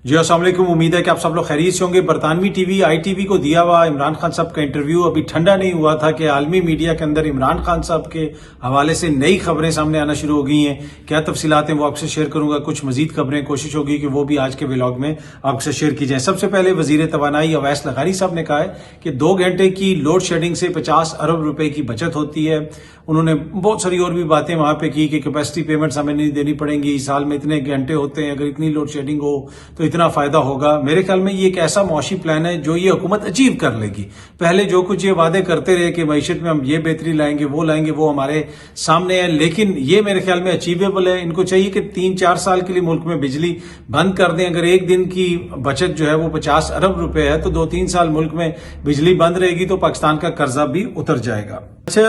جی السلام علیکم، امید ہے کہ آپ سب لوگ خیریت سے ہوں گے۔ برطانوی T V I T V کو دیا ہوا عمران خان صاحب کا انٹرویو ابھی ٹھنڈا نہیں ہوا تھا کہ عالمی میڈیا کے اندر عمران خان صاحب کے حوالے سے نئی خبریں سامنے آنا شروع ہو گئی ہیں۔ کیا تفصیلات ہیں وہ آپ سے شیئر کروں گا، کچھ مزید خبریں کوشش ہوگی کہ وہ بھی آج کے ولاگ میں آپ سے شیئر کی جائیں۔ سب سے پہلے وزیر توانائی اویس لغاری صاحب نے کہا ہے کہ 2 گھنٹے کی لوڈ شیڈنگ سے 50 ارب روپے کی بچت ہوتی ہے۔ انہوں نے بہت ساری اور بھی باتیں وہاں پہ کی کہ کیپیسٹی پیمنٹس ہمیں نہیں دینی پڑیں گی، سال میں اتنے گھنٹے ہوتے ہیں، اگر اتنی لوڈ شیڈنگ ہو تو اتنا فائدہ ہوگا۔ میرے خیال میں یہ ایک ایسا معاشی پلان ہے جو یہ حکومت اچیو کر لے گی۔ پہلے جو کچھ یہ وعدے کرتے رہے کہ معیشت میں ہم یہ بہتری لائیں گے وہ ہمارے سامنے ہے، لیکن یہ میرے خیال میں اچیویبل ہے۔ ان کو چاہیے کہ 3-4 سال کے لیے ملک میں بجلی بند کر دیں۔ اگر ایک دن کی بچت جو ہے وہ 50 ارب روپے ہے تو 2-3 سال ملک میں بجلی بند رہے گی تو پاکستان کا قرضہ بھی اتر جائے گا۔ اچھا،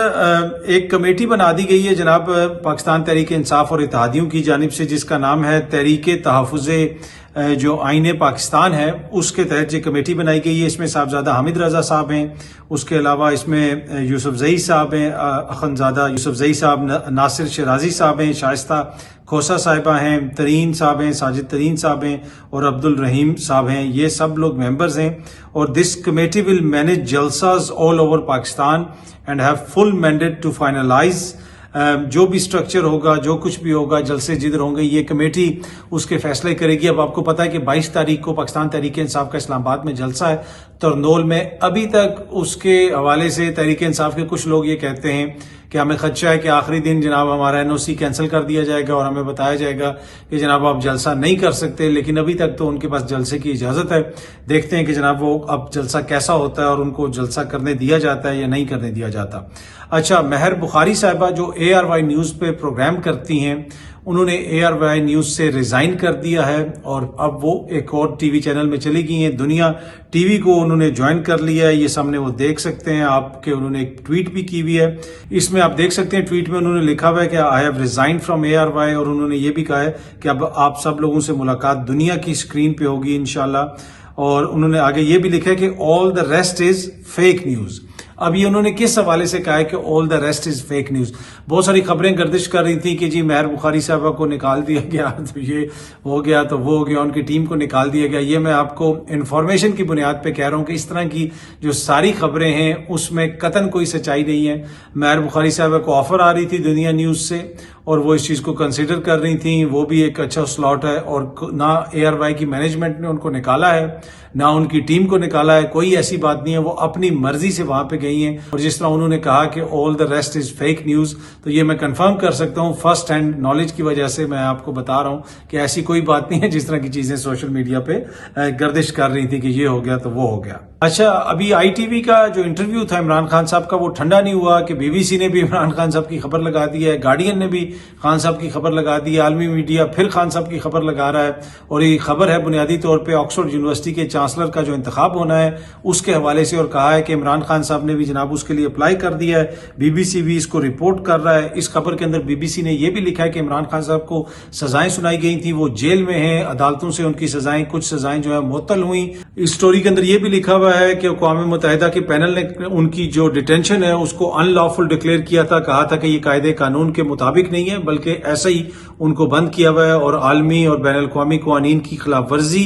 ایک کمیٹی بنا دی گئی ہے جناب پاکستان تحریک انصاف اور اتحادیوں کی جانب سے، جس کا نام ہے تحریک تحفظ جو آئین پاکستان ہے، اس کے تحت یہ کمیٹی بنائی گئی ہے۔ اس میں صاحبزادہ حامد رضا صاحب ہیں، اس کے علاوہ اس میں یوسف زئی صاحب ہیں، اخندزادہ یوسف زئی صاحب، ناصر شرازی صاحب ہیں، شائستہ کھوسا صاحبہ ہیں، ترین صاحب ہیں، ساجد ترین صاحب ہیں اور عبد الرحیم صاحب ہیں۔ یہ سب لوگ ممبرز ہیں اور دس کمیٹی ول مینج جلساز all over Pakistan and have full mandate to finalize. جو بھی سٹرکچر ہوگا، جو کچھ بھی ہوگا، جلسے جدھر ہوں گے، یہ کمیٹی اس کے فیصلے کرے گی۔ اب آپ کو پتا ہے کہ 22 تاریخ کو پاکستان تحریک انصاف کا اسلام آباد میں جلسہ ہے ترنول میں۔ ابھی تک اس کے حوالے سے تحریک انصاف کے کچھ لوگ یہ کہتے ہیں کہ ہمیں خدشہ ہے کہ آخری دن جناب ہمارا NOC کینسل کر دیا جائے گا اور ہمیں بتایا جائے گا کہ جناب آپ جلسہ نہیں کر سکتے، لیکن ابھی تک تو ان کے پاس جلسے کی اجازت ہے۔ دیکھتے ہیں کہ جناب وہ اب جلسہ کیسا ہوتا ہے اور ان کو جلسہ کرنے دیا جاتا ہے یا نہیں کرنے دیا جاتا۔ اچھا، مہر بخاری صاحبہ جو ARY نیوز پہ پروگرام کرتی ہیں، انہوں نے ARY نیوز سے ریزائن کر دیا ہے اور اب وہ ایک اور ٹی وی چینل میں چلی گئی ہیں۔ دنیا ٹی وی کو انہوں نے جوائن کر لیا ہے، یہ سامنے وہ دیکھ سکتے ہیں آپ کہ انہوں نے ایک ٹویٹ بھی کی ہوئی ہے۔ اس میں آپ دیکھ سکتے ہیں ٹویٹ میں انہوں نے لکھا ہوا ہے کہ I have resign from ARY، اور انہوں نے یہ بھی کہا ہے کہ اب آپ سب لوگوں سے ملاقات دنیا کی اسکرین پہ ہوگی انشاءاللہ۔ اور انہوں نے آگے یہ بھی لکھا ہے کہ all the rest is fake news. اب یہ انہوں نے کس حوالے سے کہا ہے کہ all the rest is fake news? بہت ساری خبریں گردش کر رہی تھیں کہ جی مہر بخاری صاحبہ کو نکال دیا گیا، تو یہ ہو گیا تو وہ ہو گیا، ان کی ٹیم کو نکال دیا گیا۔ یہ میں آپ کو انفارمیشن کی بنیاد پہ کہہ رہا ہوں کہ اس طرح کی جو ساری خبریں ہیں اس میں قطعاً کوئی سچائی نہیں ہے۔ مہر بخاری صاحبہ کو آفر آ رہی تھی دنیا نیوز سے اور وہ اس چیز کو کنسیڈر کر رہی تھیں، وہ بھی ایک اچھا سلاٹ ہے، اور نہ ARY کی مینجمنٹ نے ان کو نکالا ہے نہ ان کی ٹیم کو نکالا ہے، کوئی ایسی بات نہیں ہے، وہ اپنی مرضی سے وہاں پہ گئی ہیں۔ اور جس طرح انہوں نے کہا کہ all the rest is fake news, تو یہ میں کنفرم کر سکتا ہوں فرسٹ ہینڈ نالج کی وجہ سے، میں آپ کو بتا رہا ہوں کہ ایسی کوئی بات نہیں ہے جس طرح کی چیزیں سوشل میڈیا پہ گردش کر رہی تھی کہ یہ ہو گیا تو وہ ہو گیا۔ اچھا، ابھی آئی ٹی وی کا جو انٹرویو تھا عمران خان صاحب کا وہ ٹھنڈا نہیں ہوا کہ BBC نے بھی عمران خان صاحب کی خبر لگا دی ہے، گارڈین نے بھی خان صاحب کی خبر لگا دی ہے، عالمی میڈیا پھر خان صاحب کی خبر لگا رہا ہے۔ اور یہ خبر ہے بنیادی طور پہ آکسفورڈ یونیورسٹی کے چانسلر کا جو انتخاب ہونا ہے اس کے حوالے سے، اور کہا ہے کہ عمران خان صاحب نے بھی جناب اس کے لیے اپلائی کر دیا ہے، BBC بھی اس کو رپورٹ کر رہا ہے۔ اس خبر کے اندر BBC نے یہ بھی لکھا ہے کہ عمران خان صاحب کو سزائیں سنائی گئی تھیں، وہ جیل میں ہیں، عدالتوں سے ان کی سزائیں کچھ سزائیں جو ہے معطل ہوئیں۔ اس سٹوری کے اندر یہ بھی لکھا ہوا ہے کہ اقوام متحدہ کے پینل نے ان کی جو ڈیٹینشن ہے اس کو ان لافل ڈکلیئر کیا تھا، کہا تھا کہ یہ قاعدے قانون کے مطابق نہیں ہے بلکہ ایسا ہی ان کو بند کیا ہوا ہے، اور عالمی اور بین الاقوامی قوانین کی خلاف ورزی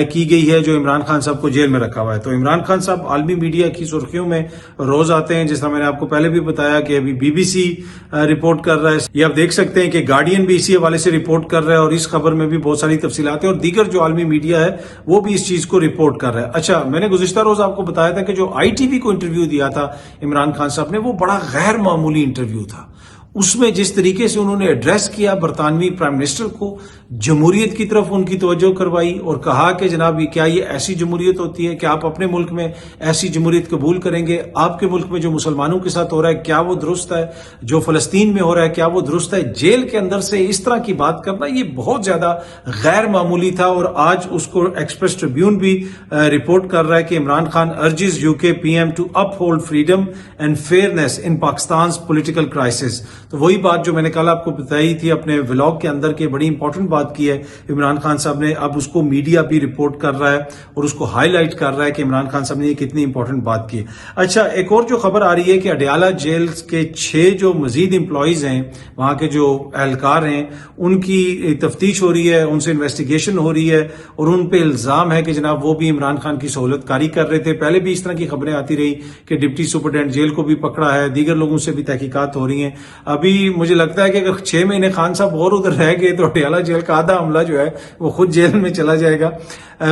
کی گئی ہے جو عمران خان صاحب کو جیل میں رکھا ہوا ہے۔ تو عمران خان صاحب عالمی میڈیا کی سرخیوں میں روز آتے ہیں، جس طرح میں نے آپ کو پہلے بھی بتایا کہ ابھی BBC رپورٹ کر رہا ہے، یہ آپ دیکھ سکتے ہیں کہ گارڈین بھی اسی حوالے سے رپورٹ کر رہا ہے، اور اس خبر میں بھی بہت ساری تفصیلات ہیں، اور دیگر جو عالمی میڈیا ہے وہ بھی اس چیز کو رپورٹ کر رہا ہے۔ اچھا، میں نے گزشتہ روز آپ کو بتایا تھا کہ جو آئی ٹی وی کو انٹرویو دیا تھا عمران خان صاحب نے، وہ بڑا غیر معمولی انٹرویو تھا۔ اس میں جس طریقے سے انہوں نے ایڈریس کیا برطانوی پرائم منسٹر کو، جمہوریت کی طرف ان کی توجہ کروائی اور کہا کہ جناب کیا یہ ایسی جمہوریت ہوتی ہے کہ آپ اپنے ملک میں ایسی جمہوریت قبول کریں گے؟ آپ کے ملک میں جو مسلمانوں کے ساتھ ہو رہا ہے کیا وہ درست ہے؟ جو فلسطین میں ہو رہا ہے کیا وہ درست ہے؟ جیل کے اندر سے اس طرح کی بات کرنا یہ بہت زیادہ غیر معمولی تھا، اور آج اس کو ایکسپریس ٹریبیون بھی رپورٹ کر رہا ہے کہ Imran Khan urges UK PM to uphold freedom and fairness in Pakistan's political crisis. تو وہی بات جو میں نے کل آپ کو بتائی تھی اپنے ولاگ کے اندر کہ بڑی امپورٹنٹ بات بات کی ہے عمران خان صاحب نے، اب اس کو میڈیا بھی رپورٹ کر رہا ہے اور اس کو ہائی لائٹ کر رہا ہے کہ عمران خان صاحب نے یہ کتنی امپورٹنٹ بات کی ہے۔ اچھا، ایک اور جو خبر آ رہی ہے کہ اڈیالہ جیل کے 6 جو مزید امپلائیز ہیں، وہاں کے جو اہلکار ہیں، ان کی تفتیش ہو رہی ہے، ان سے انویسٹیگیشن ہو رہی ہے اور ان پہ الزام ہے کہ جناب وہ بھی عمران خان کی سہولت کاری کر رہے تھے۔ پہلے بھی اس طرح کی خبریں آتی رہی کہ ڈپٹی سپرنٹینڈنٹ جیل کو بھی پکڑا ہے، دیگر لوگوں سے بھی تحقیقات ہو رہی ہیں۔ ابھی مجھے لگتا ہے کہ اگر 6 مہینے خان صاحب اور ادھر رہ گئے تو اڈیالہ جیل کا آدھا عملہ جو ہے وہ خود جیل میں چلا جائے گا۔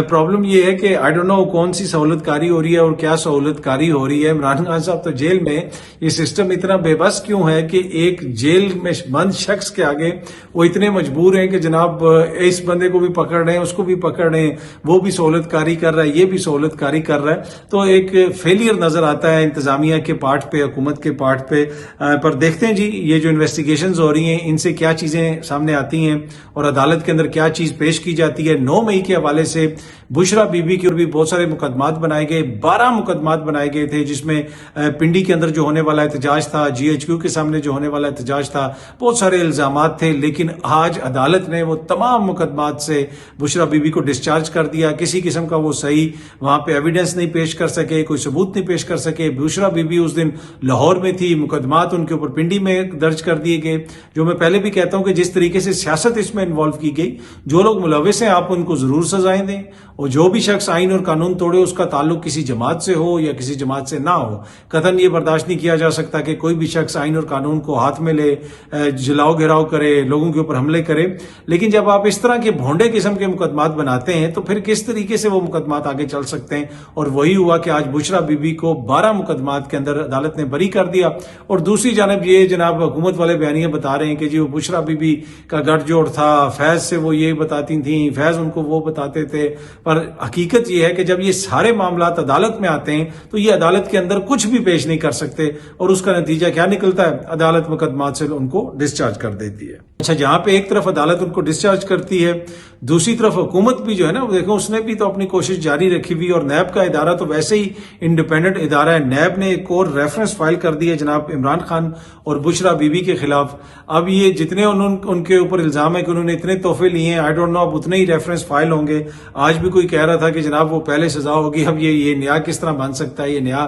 پرابلم یہ ہے کہ آئی ڈونٹ نو کون سی سہولت کاری ہو رہی ہے اور کیا سہولت کاری ہو رہی ہے۔ عمران خان صاحب تو جیل میں یہ سسٹم اتنا بے بس کیوں ہے کہ ایک جیل میں بند شخص کے آگے وہ اتنے مجبور ہیں کہ جناب اس بندے کو بھی پکڑ رہے ہیں، اس کو بھی پکڑ رہے ہیں، وہ بھی سہولت کاری کر رہا ہے، یہ بھی سہولت کاری کر رہا ہے، تو ایک فیلئر نظر آتا ہے انتظامیہ کے پارٹ پہ، حکومت کے پارٹ پہ۔ پر دیکھتے ہیں جی یہ جو انویسٹیگیشنز ہو رہی ہیں ان سے کیا چیزیں سامنے آتی ہیں اور عدالت کے اندر کیا چیز پیش کی جاتی ہے۔ 9 مئی کے حوالے سے بشرا بی بی کے اور بھی بہت سارے مقدمات بنائے گئے، 12 مقدمات بنائے گئے تھے، جس میں پنڈی کے اندر جو ہونے والا احتجاج تھا، جی ایچ کیو کے سامنے جو ہونے والا احتجاج تھا، بہت سارے الزامات تھے، لیکن آج عدالت نے وہ تمام مقدمات سے بشرا بی بی کو ڈسچارج کر دیا۔ کسی قسم کا وہ صحیح وہاں پہ ایویڈنس نہیں پیش کر سکے، کوئی ثبوت نہیں پیش کر سکے۔ بشرا بی بی اس دن لاہور میں تھی، مقدمات ان کے اوپر پنڈی میں درج کر دیے گئے۔ جو میں پہلے بھی کہتا ہوں کہ جس طریقے سے سیاست اس میں انوالو کی گئی، جو لوگ ملوث ہیں آپ ان کو ضرور سزائیں دیں، اور جو بھی شخص آئین اور قانون توڑے اس کا تعلق کسی جماعت سے ہو یا کسی جماعت سے نہ ہو، قطعاً یہ برداشت نہیں کیا جا سکتا کہ کوئی بھی شخص آئین اور قانون کو ہاتھ میں لے، جلاؤ گھیراؤ کرے، لوگوں کے اوپر حملے کرے۔ لیکن جب آپ اس طرح کے بھونڈے قسم کے مقدمات بناتے ہیں تو پھر کس طریقے سے وہ مقدمات آگے چل سکتے ہیں؟ اور وہی ہوا کہ آج بشرا بی بی کو 12 مقدمات کے اندر عدالت نے بری کر دیا۔ اور دوسری جانب یہ جناب حکومت والے بیانیے بتا رہے ہیں کہ جی وہ بشرا بی بی کا گٹھ جوڑ تھا، فیض سے وہ یہ بتاتی تھیں، فیض ان کو وہ بتاتے تھے۔ پر حقیقت یہ ہے کہ جب یہ سارے معاملات عدالت میں آتے ہیں تو یہ عدالت کے اندر کچھ بھی پیش نہیں کر سکتے، اور اس کا نتیجہ کیا نکلتا ہے؟ عدالت مقدمات سے ان کو ڈسچارج کر دیتی ہے۔ اچھا، جہاں پہ ایک طرف عدالت ان کو ڈسچارج کرتی ہے، دوسری طرف حکومت بھی جو ہے نا، وہ دیکھو اس نے بھی تو اپنی کوشش جاری رکھی ہوئی، اور نیب کا ادارہ تو ویسے ہی انڈیپینڈنٹ ادارہ ہے۔ نیب نے ایک اور ریفرنس فائل کر دی ہے جناب عمران خان اور بشرا بی بی کے خلاف۔ اب یہ جتنے ان کے اوپر الزام ہے کہ انہوں نے اتنے تحفے لیے ہیں، آئی ڈونٹ نو اب اتنے ہی ریفرنس فائل ہوں گے۔ آج بھی کوئی کہہ رہا تھا کہ جناب وہ پہلے سزا ہوگی، اب یہ نیا کس طرح بن سکتا ہے، یہ نیا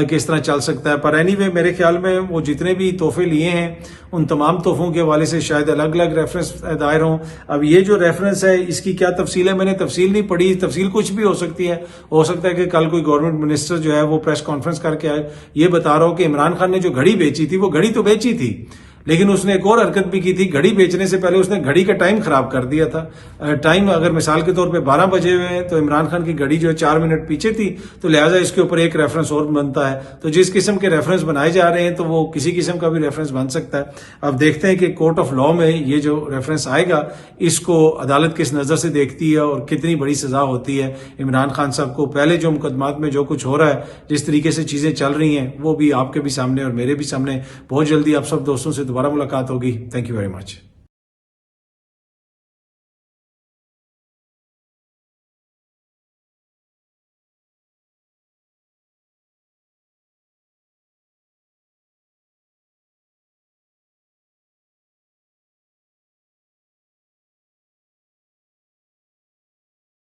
کس طرح چل سکتا ہے۔ پر اینی وے میرے خیال میں وہ جتنے بھی تحفے لیے ہیں ان تمام تحفوں کے حوالے سے شاید الگ الگ ریفرنس دائر ہوں۔ اب یہ جو ریفرنس ہے اس کی کیا تفصیل ہے، میں نے تفصیل نہیں پڑھی، تفصیل کچھ بھی ہو سکتی ہے۔ ہو سکتا ہے کہ کل کوئی گورنمنٹ منسٹر جو ہے وہ پریس کانفرنس کر کے یہ بتا رہا ہو کہ عمران خان نے جو گھڑی بیچی تھی وہ گھڑی تو بیچی تھی، لیکن اس نے ایک اور حرکت بھی کی تھی، گھڑی بیچنے سے پہلے اس نے گھڑی کا ٹائم خراب کر دیا تھا۔ ٹائم اگر مثال کے طور پہ 12 بجے ہوئے ہیں تو عمران خان کی گھڑی جو ہے 4 منٹ پیچھے تھی، تو لہٰذا اس کے اوپر ایک ریفرنس اور بنتا ہے۔ تو جس قسم کے ریفرنس بنائے جا رہے ہیں تو وہ کسی قسم کا بھی ریفرنس بن سکتا ہے۔ اب دیکھتے ہیں کہ کورٹ آف لاء میں یہ جو ریفرنس آئے گا اس کو عدالت کس نظر سے دیکھتی ہے اور کتنی بڑی سزا ہوتی ہے عمران خان صاحب کو۔ پہلے جو مقدمات میں جو کچھ ہو رہا ہے، جس طریقے سے چیزیں چل رہی ہیں، وہ بھی آپ کے بھی سامنے اور میرے بھی سامنے۔ بہت جلدی آپ سب دوستوں سے دوبارہ ملاقات ہوگی۔ Thank you very much.